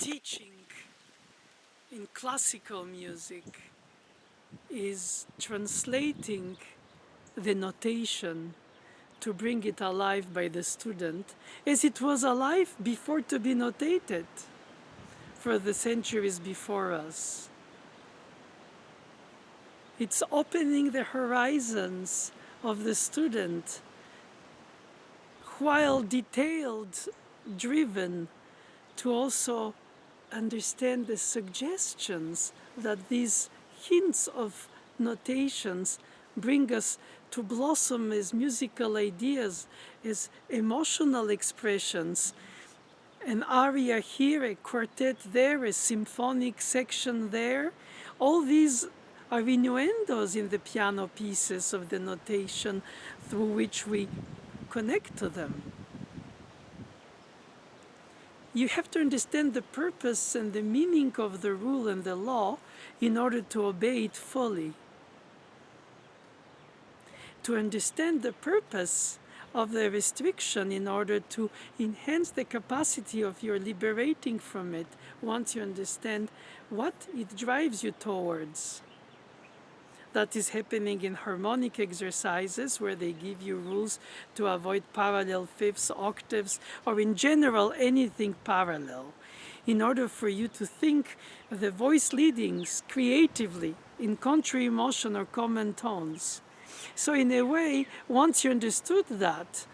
teaching in classical music is translating the notation to bring it alive by the student as it was alive before to be notated for the centuries before us. It's opening the horizons of the student while detailed, driven, to also understand the suggestions that these hints of notations bring us to blossom as musical ideas, as emotional expressions. An aria here, a quartet there, a symphonic section there. All these are innuendos in the piano pieces of the notation through which we connect to them. You have to understand the purpose and the meaning of the rule and the law in order to obey it fully. To understand the purpose of the restriction in order to enhance the capacity of your liberating from it once you understand what it drives you towards. That is happening in harmonic exercises where they give you rules to avoid parallel fifths, octaves, or in general anything parallel, in order for you to think the voice leadings creatively in contrary motion or common tones. So in a way, once you understood that,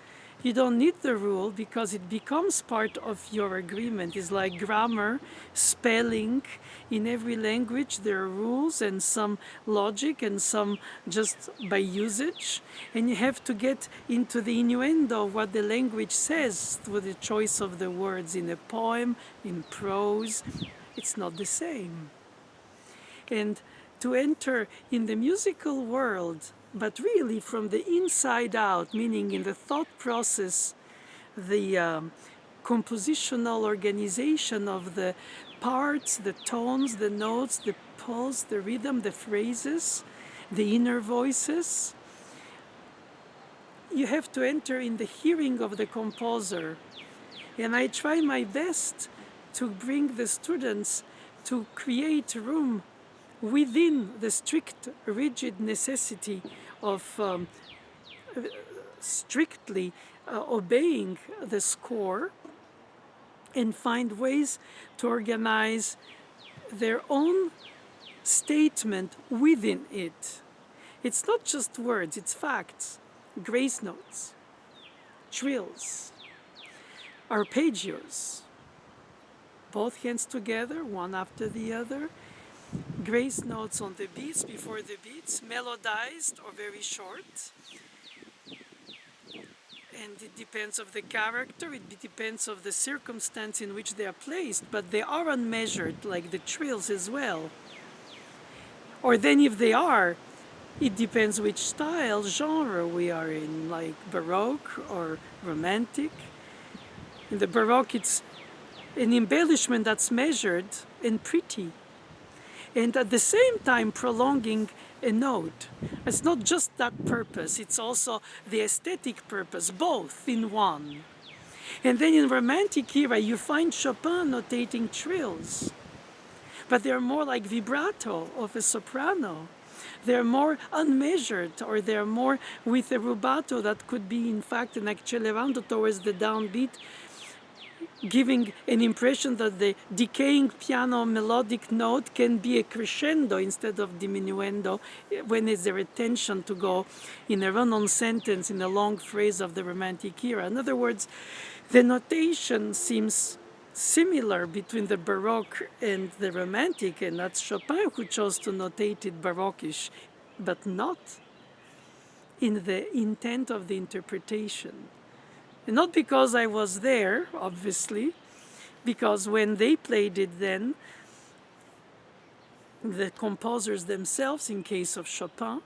you don't need the rule because it becomes part of your agreement. It's like grammar, spelling. In every language there are rules and some logic and some just by usage. And you have to get into the innuendo of what the language says through the choice of the words in a poem, in prose. It's not the same. And to enter in the musical world, but really from the inside out, meaning in the thought process, the compositional organization of the parts, the tones, the notes, the pulse, the rhythm, the phrases, the inner voices. You have to enter in the hearing of the composer. And I try my best to bring the students to create room within the strict, rigid necessity of strictly obeying the score and find ways to organize their own statement within it. It's not just words, it's facts, grace notes, trills, arpeggios, both hands together, one after the other, grace notes on the beats, before the beats, melodized or very short. And it depends of the character, it depends of the circumstance in which they are placed, but they are unmeasured, like the trills as well. Or then if they are, it depends which style, genre we are in, like Baroque or Romantic. In the Baroque, it's an embellishment that's measured and pretty, and at the same time prolonging a note. It's not just that purpose, it's also the aesthetic purpose, both in one. And then in Romantic era, you find Chopin notating trills, but they're more like vibrato of a soprano. They're more unmeasured, or they're more with a rubato that could be in fact an accelerando towards the downbeat, giving an impression that the decaying piano melodic note can be a crescendo instead of diminuendo when is there a tension to go in a run-on sentence in a long phrase of the Romantic era. In other words, the notation seems similar between the Baroque and the Romantic, and that's Chopin who chose to notate it Baroque-ish, but not in the intent of the interpretation. And not because I was there, obviously, because when they played it then, the composers themselves, in case of Chopin,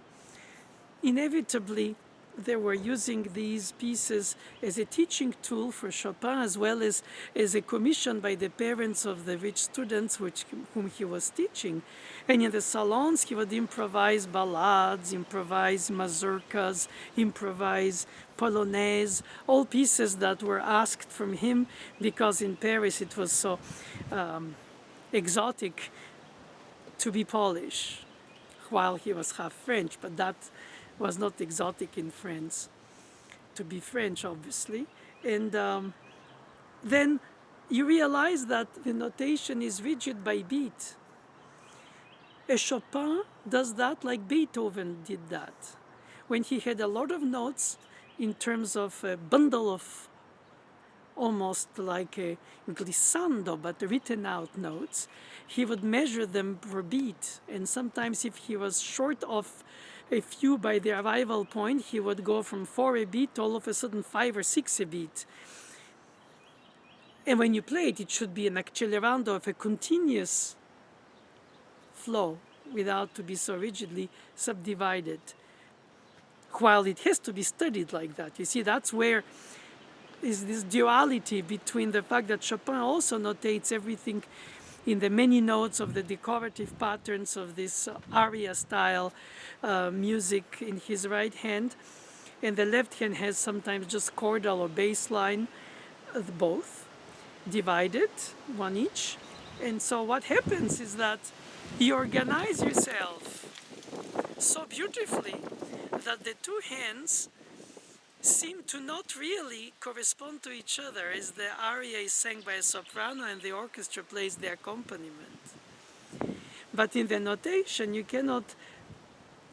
inevitably they were using these pieces as a teaching tool for Chopin, as well as a commission by the parents of the rich students whom he was teaching. And in the salons, he would improvise ballades, improvise mazurkas, improvise polonaise, all pieces that were asked from him because in Paris it was so exotic to be Polish, while he was half French, but that was not exotic in France, to be French, obviously. And then you realize that the notation is rigid by beat. A Chopin does that like Beethoven did that. When he had a lot of notes in terms of a bundle of almost like a glissando, but written out notes, he would measure them per beat. And sometimes if he was short of a few by the arrival point, he would go from 4 a beat to all of a sudden 5 or 6 a beat. And when you play it, it should be an accelerando of a continuous flow without to be so rigidly subdivided. While it has to be studied like that. You see, that's where is this duality between the fact that Chopin also notates everything in the many notes of the decorative patterns of this aria style music in his right hand, and the left hand has sometimes just chordal or bass line, both divided, one each. And so what happens is that you organize yourself so beautifully that the two hands seem to not really correspond to each other, as the aria is sang by a soprano and the orchestra plays the accompaniment. But in the notation, you cannot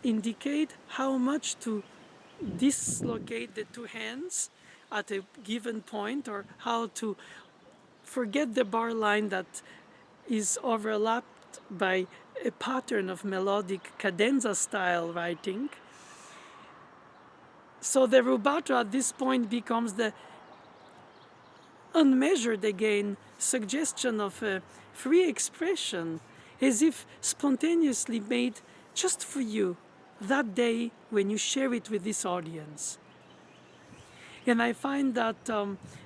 indicate how much to dislocate the two hands at a given point, or how to forget the bar line that is overlapped by a pattern of melodic cadenza style writing. So the rubato at this point becomes the unmeasured again suggestion of a free expression, as if spontaneously made just for you that day when you share it with this audience. And I find that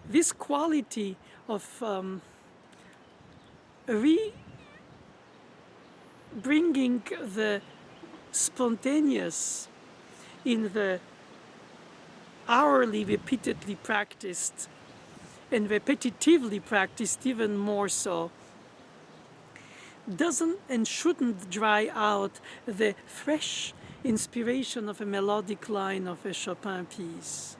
this quality of bringing the spontaneous in the hourly repeatedly practiced and repetitively practiced even more so, doesn't and shouldn't dry out the fresh inspiration of a melodic line of a Chopin piece.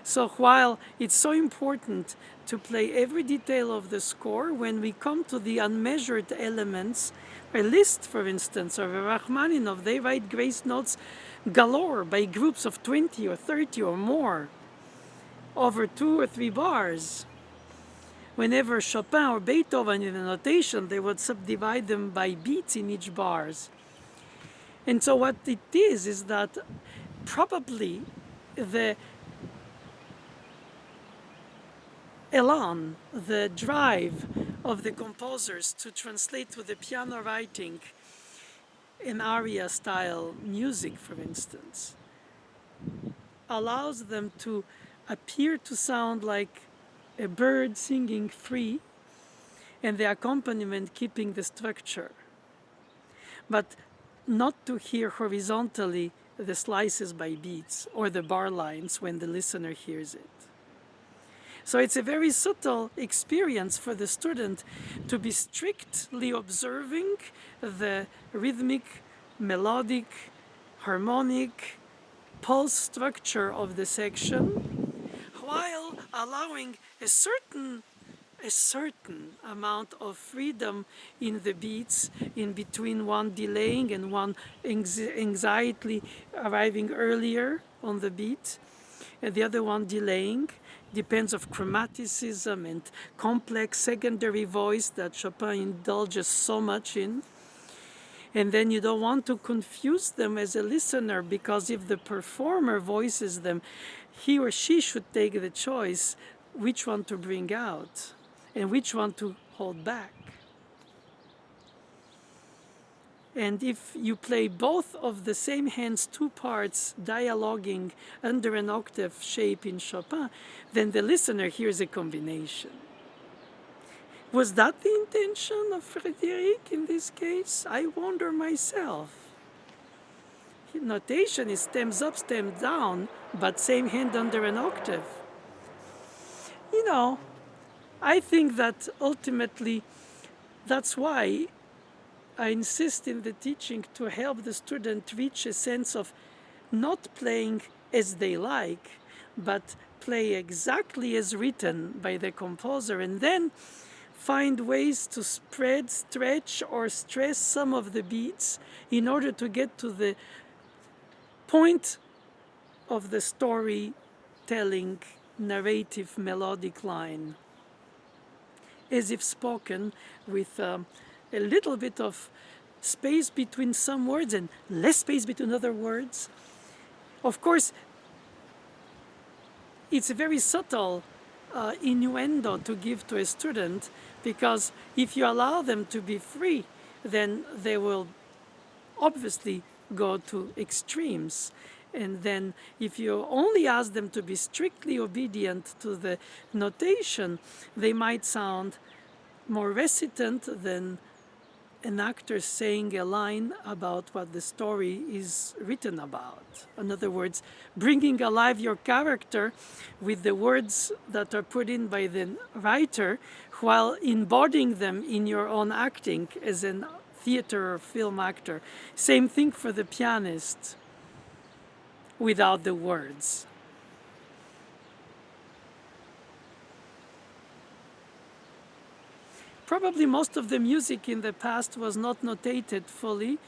So while it's so important to play every detail of the score, when we come to the unmeasured elements, a Liszt, for instance, or a Rachmaninoff, they write grace notes galore by groups of 20 or 30 or more over 2 or 3 bars. Whenever Chopin or Beethoven in a notation, they would subdivide them by beats in each bars. And so what it is that probably the elan, the drive of the composers to translate to the piano writing in aria style music, for instance, allows them to appear to sound like a bird singing free, and the accompaniment keeping the structure, but not to hear horizontally the slices by beats or the bar lines when the listener hears it. So it's a very subtle experience for the student to be strictly observing the rhythmic, melodic, harmonic, pulse structure of the section, while allowing a certain amount of freedom in the beats, in between one delaying and one anxiety arriving earlier on the beat, and the other one delaying. Depends of chromaticism and complex secondary voice that Chopin indulges so much in. And then you don't want to confuse them as a listener, because if the performer voices them, he or she should take the choice which one to bring out and which one to hold back. And if you play both of the same hands, two parts, dialoguing under an octave shape in Chopin, then the listener hears a combination. Was that the intention of Frédéric in this case? I wonder myself. Notation is stems up, stems down, but same hand under an octave. You know, I think that ultimately that's why I insist in the teaching to help the student reach a sense of not playing as they like, but play exactly as written by the composer, and then find ways to spread, stretch, or stress some of the beats in order to get to the point of the storytelling narrative melodic line, as if spoken with a little bit of space between some words and less space between other words. Of course, it's a very subtle innuendo to give to a student, because if you allow them to be free, then they will obviously go to extremes. And then if you only ask them to be strictly obedient to the notation, they might sound more recitant than an actor saying a line about what the story is written about. In other words, bringing alive your character with the words that are put in by the writer, while embodying them in your own acting as a theater or film actor. Same thing for the pianist without the words. Probably most of the music in the past was not notated fully,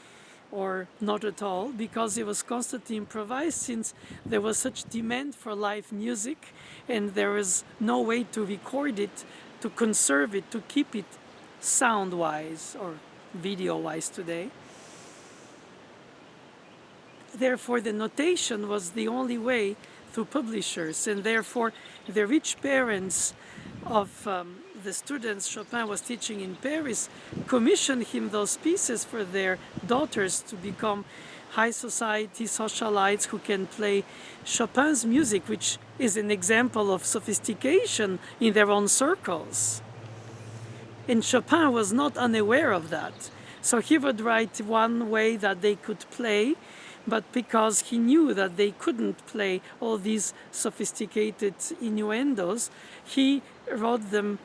or not at all, because it was constantly improvised, since there was such demand for live music and there was no way to record it, to conserve it, to keep it sound-wise or video-wise today. Therefore, the notation was the only way through publishers, and therefore the rich parents of the students Chopin was teaching in Paris commissioned him those pieces for their daughters to become high society socialites who can play Chopin's music, which is an example of sophistication in their own circles. And Chopin was not unaware of that. So he would write one way that they could play, but because he knew that they couldn't play all these sophisticated innuendos, he wrote them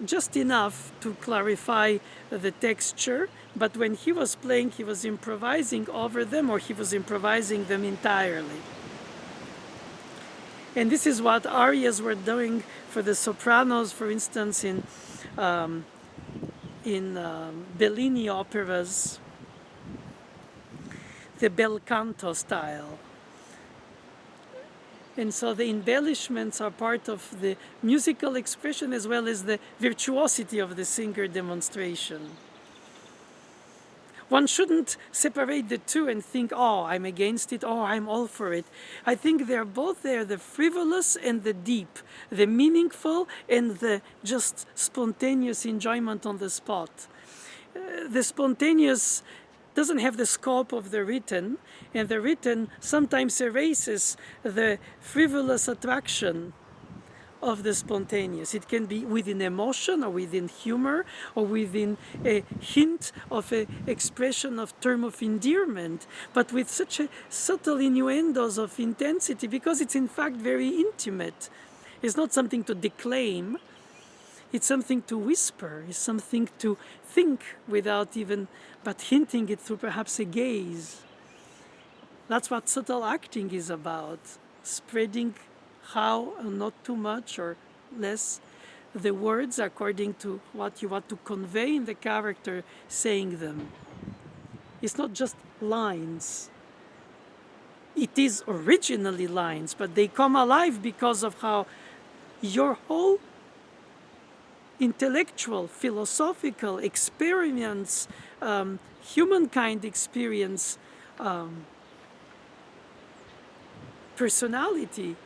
just enough to clarify the texture, but when he was playing, he was improvising over them, or he was improvising them entirely. And this is what arias were doing for the sopranos, for instance, in Bellini operas, the bel canto style. And so the embellishments are part of the musical expression as well as the virtuosity of the singer demonstration. One shouldn't separate the two and think, oh, I'm against it, oh, I'm all for it. I think they're both there, the frivolous and the deep, the meaningful and the just spontaneous enjoyment on the spot. The spontaneous doesn't have the scope of the written, and the written sometimes erases the frivolous attraction of the spontaneous. It can be within emotion or within humor or within a hint of an expression of term of endearment, but with such a subtle innuendos of intensity, because it's in fact very intimate. It's not something to declaim, it's something to whisper, it's something to think without even, but hinting it through perhaps a gaze. That's what subtle acting is about, spreading how, not too much or less, the words according to what you want to convey in the character saying them. It's not just lines. It is originally lines, but they come alive because of how your whole intellectual, philosophical experience, humankind experience, personality,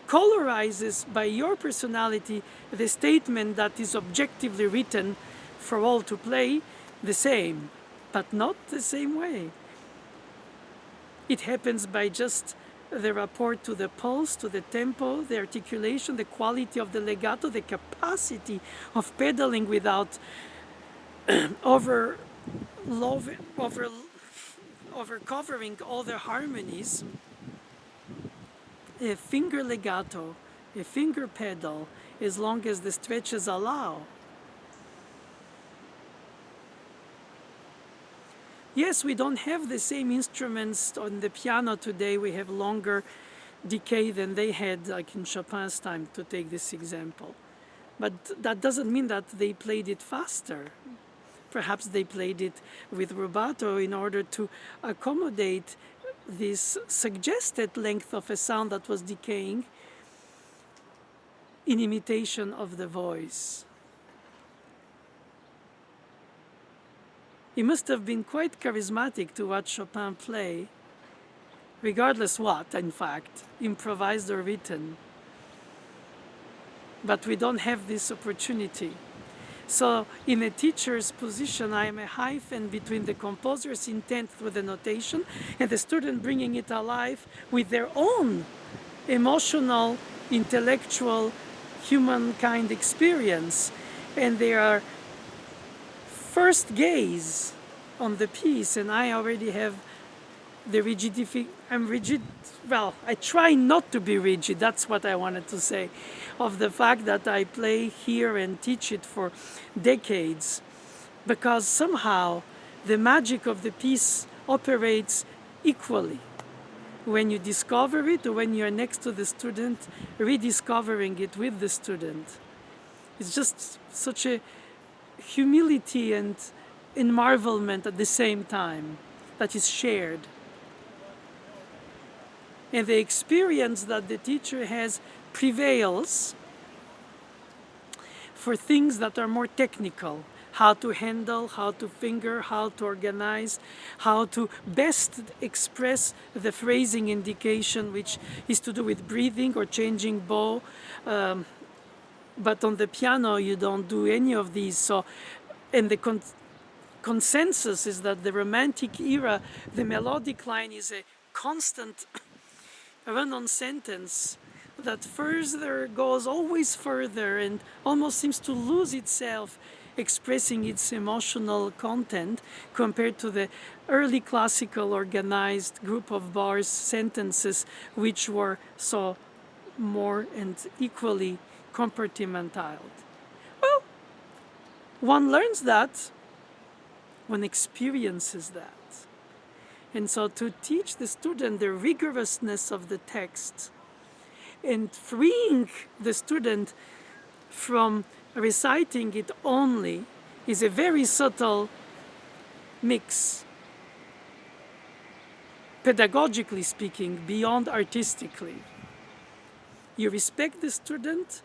colorizes by your personality the statement that is objectively written for all to play, the same, but not the same way. It happens by just the rapport to the pulse, to the tempo, the articulation, the quality of the legato, the capacity of pedaling without over, over, over covering all the harmonies. A finger legato, a finger pedal, as long as the stretches allow. Yes, we don't have the same instruments on the piano today. We have longer decay than they had, like in Chopin's time, to take this example. But that doesn't mean that they played it faster. Perhaps they played it with rubato in order to accommodate this suggested length of a sound that was decaying in imitation of the voice. It must have been quite charismatic to watch Chopin play, regardless what, in fact, improvised or written. But we don't have this opportunity. So in a teacher's position, I am a hyphen between the composer's intent through the notation and the student bringing it alive with their own emotional, intellectual, humankind experience. And they are first gaze on the piece, and I already have the rigidity. I'm rigid. Well, I try not to be rigid. That's what I wanted to say, of the fact that I play here and teach it for decades, because somehow the magic of the piece operates equally when you discover it or when you're next to the student, rediscovering it with the student. It's just such a humility and marvelment at the same time that is shared. And the experience that the teacher has prevails for things that are more technical. How to handle, how to finger, how to organize, how to best express the phrasing indication, which is to do with breathing or changing bow. But on the piano, you don't do any of these. So, and the consensus is that the Romantic era, the melodic line is a constant run-on sentence that further goes always further and almost seems to lose itself, expressing its emotional content, compared to the early classical organized group of bars, sentences, which were so more and equally compartmentalized. Well, one learns that, one experiences that. And so to teach the student the rigorousness of the text and freeing the student from reciting it only is a very subtle mix, pedagogically speaking, beyond artistically. You respect the student,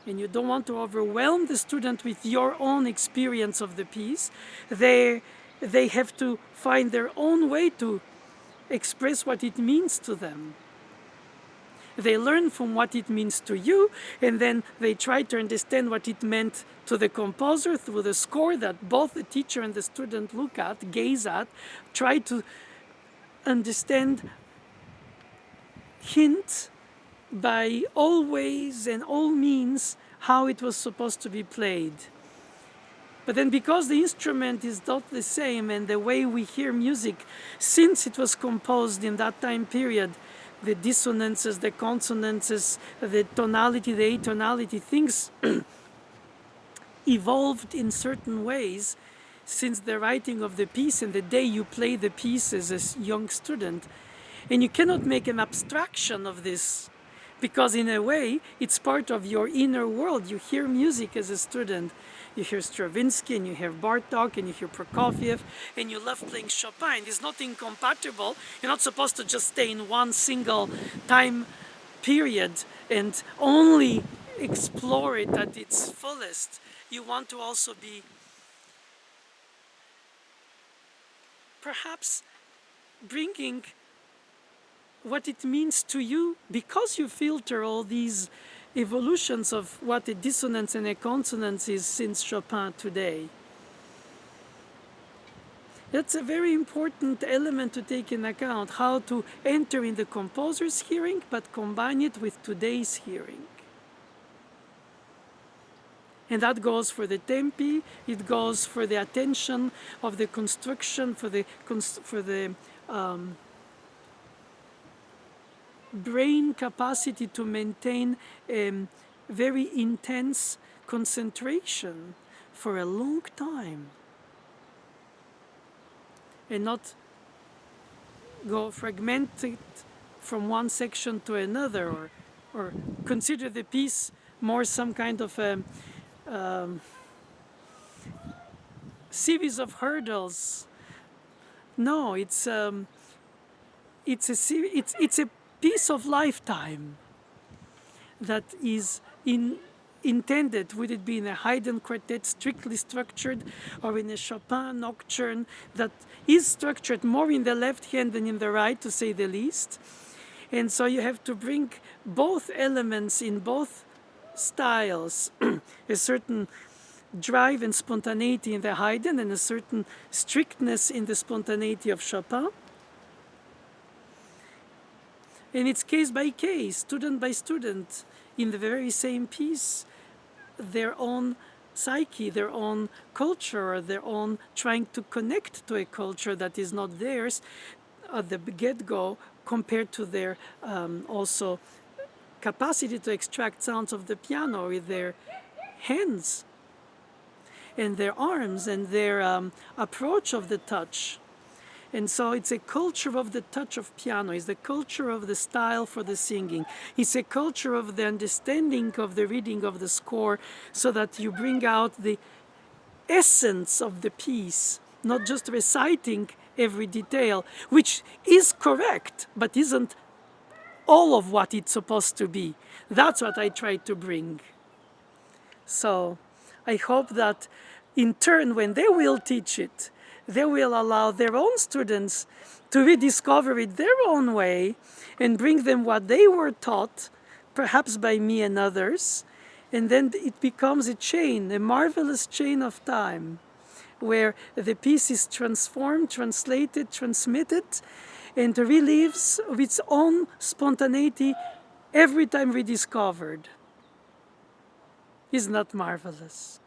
and you don't want to overwhelm the student with your own experience of the piece. They have to find their own way to express what it means to them. They learn from what it means to you, and then they try to understand what it meant to the composer through the score that both the teacher and the student look at, gaze at, try to understand, hint by all ways and all means how it was supposed to be played. But then because the instrument is not the same, and the way we hear music, since it was composed in that time period, the dissonances, the consonances, the tonality, the atonality, things evolved in certain ways since the writing of the piece and the day you play the piece as a young student. And you cannot make an abstraction of this, because in a way it's part of your inner world. You hear music as a student. You hear Stravinsky, and you hear Bartok, and you hear Prokofiev, and you love playing Chopin. It's not incompatible. You're not supposed to just stay in one single time period and only explore it at its fullest. You want to also be perhaps bringing what it means to you, because you filter all these evolutions of what a dissonance and a consonance is since Chopin today. That's a very important element to take in account, how to enter in the composer's hearing, but combine it with today's hearing. And that goes for the tempi, it goes for the attention of the construction, for the brain capacity to maintain very intense concentration for a long time and not go fragmented from one section to another, or consider the piece more some kind of a series of hurdles. No, it's a piece of lifetime that is intended, would it be in a Haydn quartet strictly structured, or in a Chopin nocturne that is structured more in the left hand than in the right, to say the least. And so you have to bring both elements in both styles, a certain drive and spontaneity in the Haydn and a certain strictness in the spontaneity of Chopin. And it's case by case, student by student, in the very same piece, their own psyche, their own culture, their own trying to connect to a culture that is not theirs at the get-go, compared to their also capacity to extract sounds of the piano with their hands and their arms and their approach of the touch. And so it's a culture of the touch of piano, it's the culture of the style for the singing, it's a culture of the understanding of the reading of the score, so that you bring out the essence of the piece, not just reciting every detail, which is correct, but isn't all of what it's supposed to be. That's what I try to bring. So I hope that in turn, when they will teach it, they will allow their own students to rediscover it their own way and bring them what they were taught, perhaps by me and others. And then it becomes a chain, a marvelous chain of time, where the piece is transformed, translated, transmitted, and relives of its own spontaneity every time rediscovered. Isn't that marvelous?